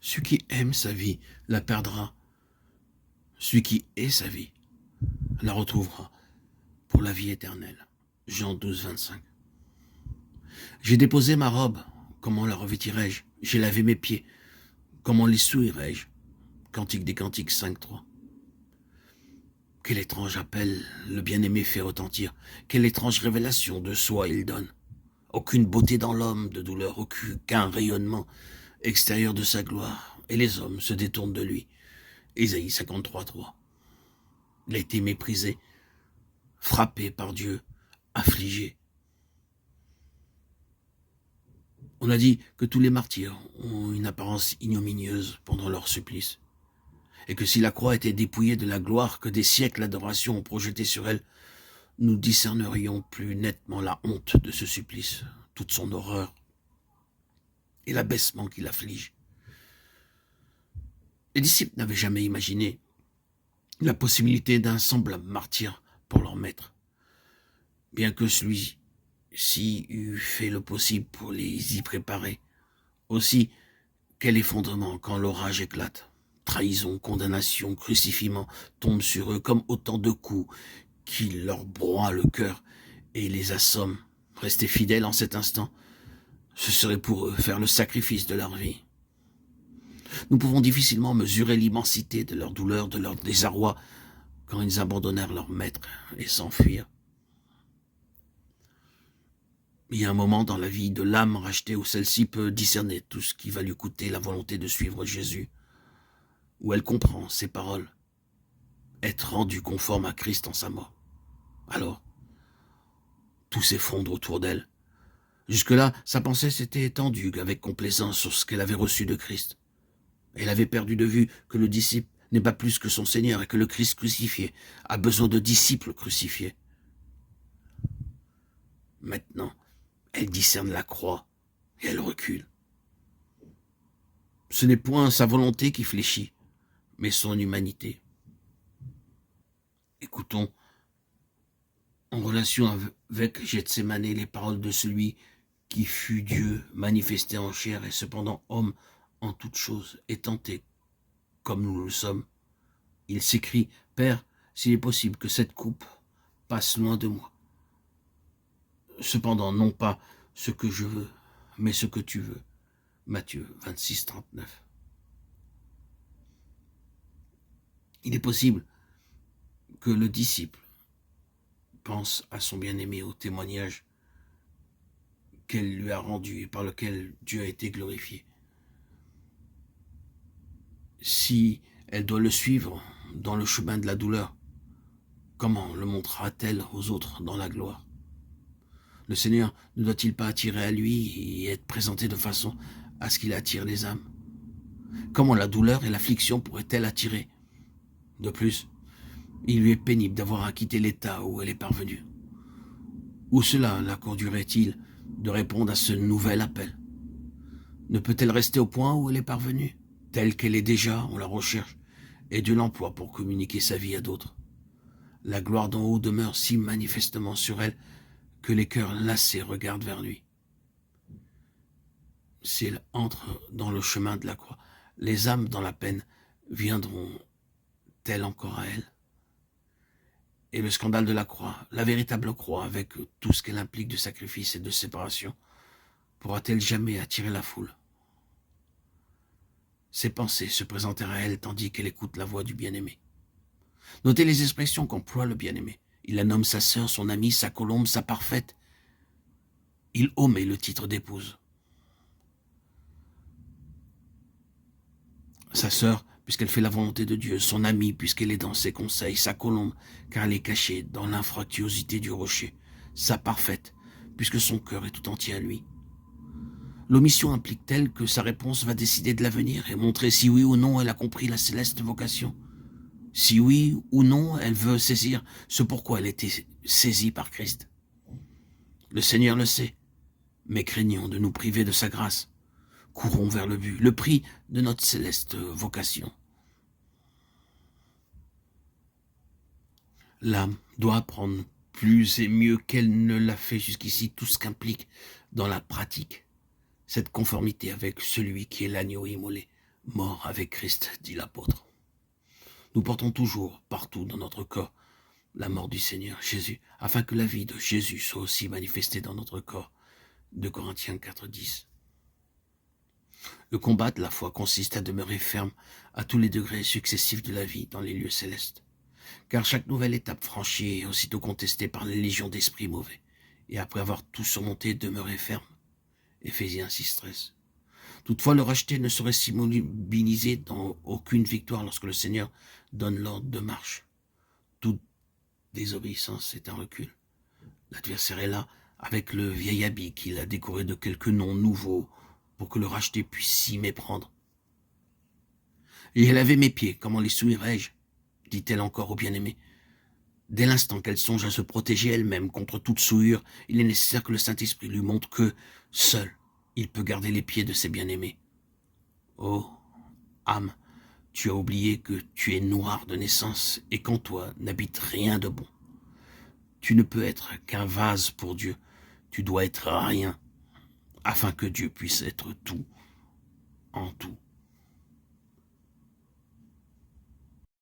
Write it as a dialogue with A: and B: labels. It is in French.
A: Celui qui aime sa vie la perdra. Celui qui est sa vie la retrouvera pour la vie éternelle. Jean 12, 25. J'ai déposé ma robe, comment la revêtirai-je? J'ai lavé mes pieds, comment les souillerai-je? Cantique des Cantiques 5, 3. Quel étrange appel le bien-aimé fait retentir. Quelle étrange révélation de soi il donne. Aucune beauté dans l'homme de douleur, aucun rayonnement extérieur de sa gloire. Et les hommes se détournent de lui. Ésaïe 53, 3. Il a été méprisé, frappé par Dieu, affligé. On a dit que tous les martyrs ont une apparence ignominieuse pendant leur supplice, et que si la croix était dépouillée de la gloire que des siècles d'adoration ont projetée sur elle, nous discernerions plus nettement la honte de ce supplice, toute son horreur et l'abaissement qui l'afflige. Les disciples n'avaient jamais imaginé la possibilité d'un semblable martyr pour leur maître, bien que celui-ci eût fait le possible pour les y préparer. Aussi, quel effondrement quand l'orage éclate. Trahison, condamnation, crucifiement tombent sur eux comme autant de coups qui leur broient le cœur et les assomment. Rester fidèles en cet instant, ce serait pour eux faire le sacrifice de leur vie. Nous pouvons difficilement mesurer l'immensité de leur douleur, de leur désarroi, quand ils abandonnèrent leur maître et s'enfuirent. Il y a un moment dans la vie de l'âme rachetée où celle-ci peut discerner tout ce qui va lui coûter la volonté de suivre Jésus, où elle comprend ses paroles, être rendue conforme à Christ en sa mort. Alors, tout s'effondre autour d'elle. Jusque-là, sa pensée s'était étendue avec complaisance sur ce qu'elle avait reçu de Christ. Elle avait perdu de vue que le disciple n'est pas plus que son Seigneur et que le Christ crucifié a besoin de disciples crucifiés. Maintenant, elle discerne la croix et elle recule. Ce n'est point sa volonté qui fléchit, mais son humanité. Écoutons en relation avec Gethsémane les paroles de celui qui fut Dieu manifesté en chair et cependant homme en toutes choses et tenté comme nous le sommes. Il s'écrie, « Père, s'il est possible que cette coupe passe loin de moi. Cependant, non pas ce que je veux, mais ce que tu veux. » Matthieu 26, 39. Il est possible que le disciple pense à son bien-aimé, au témoignage qu'elle lui a rendu et par lequel Dieu a été glorifié. Si elle doit le suivre dans le chemin de la douleur, comment le montrera-t-elle aux autres dans la gloire? Le Seigneur ne doit-il pas attirer à lui et être présenté de façon à ce qu'il attire les âmes? Comment la douleur et l'affliction pourraient-elles attirer? De plus, il lui est pénible d'avoir quitté l'état où elle est parvenue. Où cela la conduirait-il de répondre à ce nouvel appel? Ne peut-elle rester au point où elle est parvenue? Telle qu'elle est déjà, on la recherche, et Dieu l'emploie pour communiquer sa vie à d'autres. La gloire d'en haut demeure si manifestement sur elle que les cœurs lassés regardent vers lui. Si elle entre dans le chemin de la croix, les âmes dans la peine viendront-elles encore à elle? Et le scandale de la croix, la véritable croix, avec tout ce qu'elle implique de sacrifice et de séparation, pourra-t-elle jamais attirer la foule? Ses pensées se présentèrent à elle tandis qu'elle écoute la voix du bien-aimé. Notez les expressions qu'emploie le bien-aimé. Il la nomme sa sœur, son amie, sa colombe, sa parfaite. Il omet le titre d'épouse. Sa sœur, puisqu'elle fait la volonté de Dieu, son amie, puisqu'elle est dans ses conseils, sa colombe, car elle est cachée dans l'infractuosité du rocher, sa parfaite, puisque son cœur est tout entier à lui. L'omission implique-t-elle que sa réponse va décider de l'avenir et montrer si oui ou non elle a compris la céleste vocation? Si oui ou non elle veut saisir ce pourquoi elle a été saisie par Christ? Le Seigneur le sait, mais craignons de nous priver de sa grâce. Courons vers le but, le prix de notre céleste vocation. L'âme doit apprendre plus et mieux qu'elle ne l'a fait jusqu'ici tout ce qu'implique dans la pratique cette conformité avec celui qui est l'agneau immolé mort avec Christ, dit l'apôtre. Nous portons toujours, partout dans notre corps, la mort du Seigneur Jésus, afin que la vie de Jésus soit aussi manifestée dans notre corps. 2 Corinthiens 4:10. Le combat de la foi consiste à demeurer ferme à tous les degrés successifs de la vie dans les lieux célestes. Car chaque nouvelle étape franchie est aussitôt contestée par les légions d'esprits mauvais. Et après avoir tout surmonté, demeurer ferme. Éphésiens 6:13. Toutefois, le racheté ne saurait s'immobiliser dans aucune victoire lorsque le Seigneur donne l'ordre de marche. Toute désobéissance est un recul. L'adversaire est là, avec le vieil habit qu'il a décoré de quelques noms nouveaux pour que le racheté puisse s'y méprendre. « Et elle avait mes pieds, comment les souillerais-je » dit-elle encore au bien-aimé. Dès l'instant qu'elle songe à se protéger elle-même contre toute souillure, il est nécessaire que le Saint-Esprit lui montre que, seul, il peut garder les pieds de ses bien-aimés. Oh, âme, tu as oublié que tu es noire de naissance et qu'en toi n'habite rien de bon. Tu ne peux être qu'un vase pour Dieu, tu dois être rien, afin que Dieu puisse être tout, en tout.